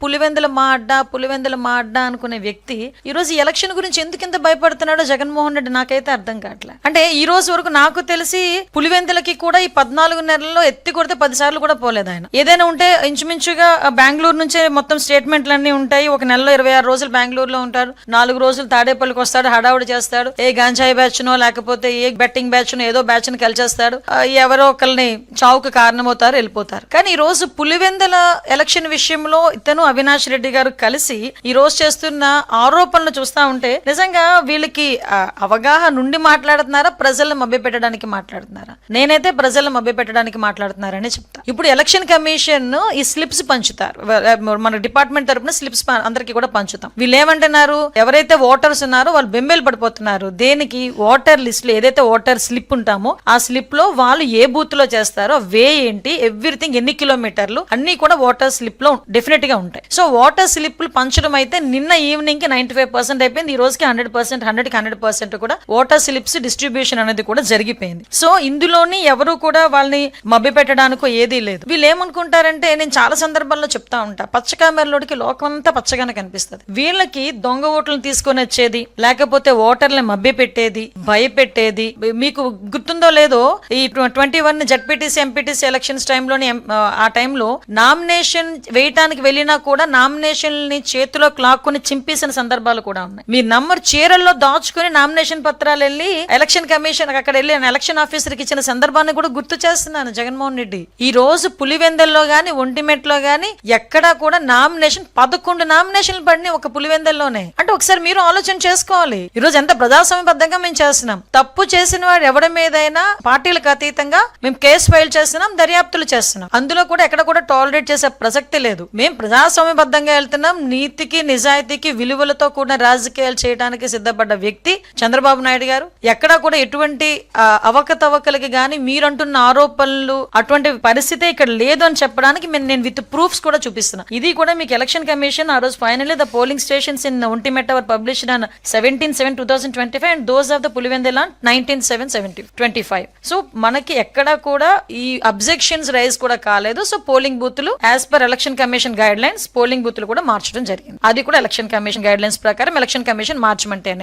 పులివెందుల మా అడ్డా అనుకునే వ్యక్తి ఈ రోజు ఎలక్షన్ గురించి ఎందుకు ఇంత భయపడుతున్నాడో జగన్మోహన్ రెడ్డి నాకైతే అర్థం కావట్లేదు. అంటే ఈ రోజు వరకు నాకు తెలిసి పులివెందులకి కూడా ఈ 14 నెలల్లో ఎత్తి కొడితే 10 సార్లు కూడా పోలేదు ఆయన. ఏదైనా ఉంటే ఇంచుమించుగా బెంగళూరు నుంచే మొత్తం స్టేట్మెంట్లన్నీ ఉంటాయి. ఒక నెలలో 26 రోజులు బెంగళూరులో ఉంటారు, 4 రోజులు తాడేపల్లికి వస్తాడు, హడావుడి చేస్తాడు, ఏ గాంజాయి బ్యాచ్ నో లేకపోతే ఏ బెట్టింగ్ బ్యాచ్ నో ఏదో బ్యాచ్ ని కలిచేస్తాడు, ఎవరో ఒకరిని చావుకు కారణమవుతారు, వెళ్ళిపోతారు. కానీ ఈ రోజు పులివెందుల ఎలక్షన్ విషయంలో ఇతను అవినాష్ రెడ్డి గారు కలిసి ఈ రోజు చేస్తున్న ఆరోపణలు చూస్తా ఉంటే నిజంగా వీళ్ళకి అవగాహన నుండి మాట్లాడుతున్నారా, ప్రజలను మభ్యపెట్టడానికి మాట్లాడుతున్నారా? నేనైతే ప్రజలను మభ్యపెట్టడానికి మాట్లాడుతున్నారని చెప్తా. ఇప్పుడు ఎలక్షన్ కమిషన్ ఈ స్లిప్స్ పంచుతారు, మన డిపార్ట్మెంట్ తరపున స్లిప్స్ అందరికి కూడా పంచుతాం. వీళ్ళు ఏమంటున్నారు, ఎవరైతే ఓటర్స్ ఉన్నారో వాళ్ళు బెంబేలు పడిపోతున్నారు. దేనికి? ఓటర్ లిస్ట్ లో ఏదైతే ఓటర్ స్లిప్ ఉంటామో ఆ స్లిప్ లో వాళ్ళు ఏ బూత్ లో చేస్తారో వే ఏంటి, ఎవ్రీథింగ్, ఎన్ని కిలోమీటర్లు అన్ని కూడా ఓటర్ స్లిప్ లో డెఫినెట్ గా ఉంటాయి. సో ఓటర్ స్లిప్లు పంచడం అయితే నిన్న ఈవినింగ్ కి 95% అయిపోయింది. ఈ రోజుకి 100%, 100% కూడా ఓటర్ స్లిప్స్ డిస్ట్రిబ్యూషన్ అనేది కూడా జరిగిపోయింది. సో ఇందులోని ఎవరు కూడా వాళ్ళని మభ్యపెట్టడానికో ఏదీ లేదు. వీళ్ళు ఏమనుకుంటారంటే, నేను చాలా సందర్భాల్లో చెప్తా ఉంటా, పచ్చకామెరలోకి లోకం అంతా పచ్చగానే కనిపిస్తుంది. వీళ్ళకి దొంగ ఓట్లను తీసుకొని వచ్చేది, లేకపోతే ఓటర్లను మభ్యపెట్టేది, భయపెట్టేది. మీకు గుర్తుందో లేదో, ఈ 21 జడ్పీటీసీ ఎంపీటీసీ ఎలక్షన్స్ టైంలోని ఆ టైంలో నామినేషన్ వేయటానికి వెళ్ళినా కూడా నామినేషన్ ని చేతిలో క్లాక్కుని చింపేసిన సందర్భాలు కూడా ఉన్నాయి. మీ నంబర్ చీరల్లో దాచుకుని నామినేషన్ పత్రాలు వెళ్ళి ఎలక్షన్ కమిషన్ అక్కడ వెళ్ళి ఎలక్షన్ ఆఫీసర్ కి ఇచ్చిన సందర్భాన్ని కూడా గుర్తు చేస్తున్నాను జగన్మోహన్ రెడ్డి. ఈ రోజు పులివెందుల్లో గాని ఒంటిమెట్లో గాని ఎక్కడా కూడా నామినేషన్ 11 నామినేషన్లు పడినాయి ఒక పులివెందుల్లోనే. అంటే ఒకసారి మీరు ఆలోచన చేసుకోవాలి. ఈ రోజు ఎంత ప్రజాస్వామ్యబద్ధంగా మేము చేస్తున్నాం. తప్పు చేసిన వాడు ఎవరి మీదైనా పార్టీలకు అతీతంగా మేము కేసు ఫైల్ చేస్తున్నాం, దర్యాప్తులు చేస్తున్నాం. అందులో కూడా ఎక్కడ కూడా టాలరేట్ చేసే ప్రసక్తి లేదు. మేము ప్రజాస్వామ్యబద్ధంగా వెళ్తున్నాం. నీతికి నిజాయితీకి విలువలతో కూడిన రాజకీయాలు చేయడానికి సిద్ధపడ్డ వ్యక్తి చంద్రబాబు నాయుడు గారు. ఎక్కడా కూడా ఎటువంటి అవకతవకలకి గాని మీరంటున్న ఆరోపణలు అటువంటి పరిస్థితి ఇక్కడ లేదు అని చెప్పడానికి నేను విత్ ప్రూఫ్స్ కూడా చూపిస్తున్నా. ఇది కూడా మీకు ఎలక్షన్ కమిషన్ ఆ రోజు finally the polling stations in Ontimetta were published on 17/7/2025 and those of the Pulivendula 19/7/25. So మనకి ఎక్కడా కూడా ఈ అబ్జెక్షన్స్ రైజ్ కూడా కాలేదు. సో పోలింగ్ బూత్లు as per election commission guidelines పోలింగ్ బూత్లు కూడా మార్చడం జరిగింది. అది కూడా ఎలక్షన్ కమిషన్ గైడ్ లైన్స్ ప్రకారం ఎలక్షన్ కమిషన్ మార్చమంటేనే.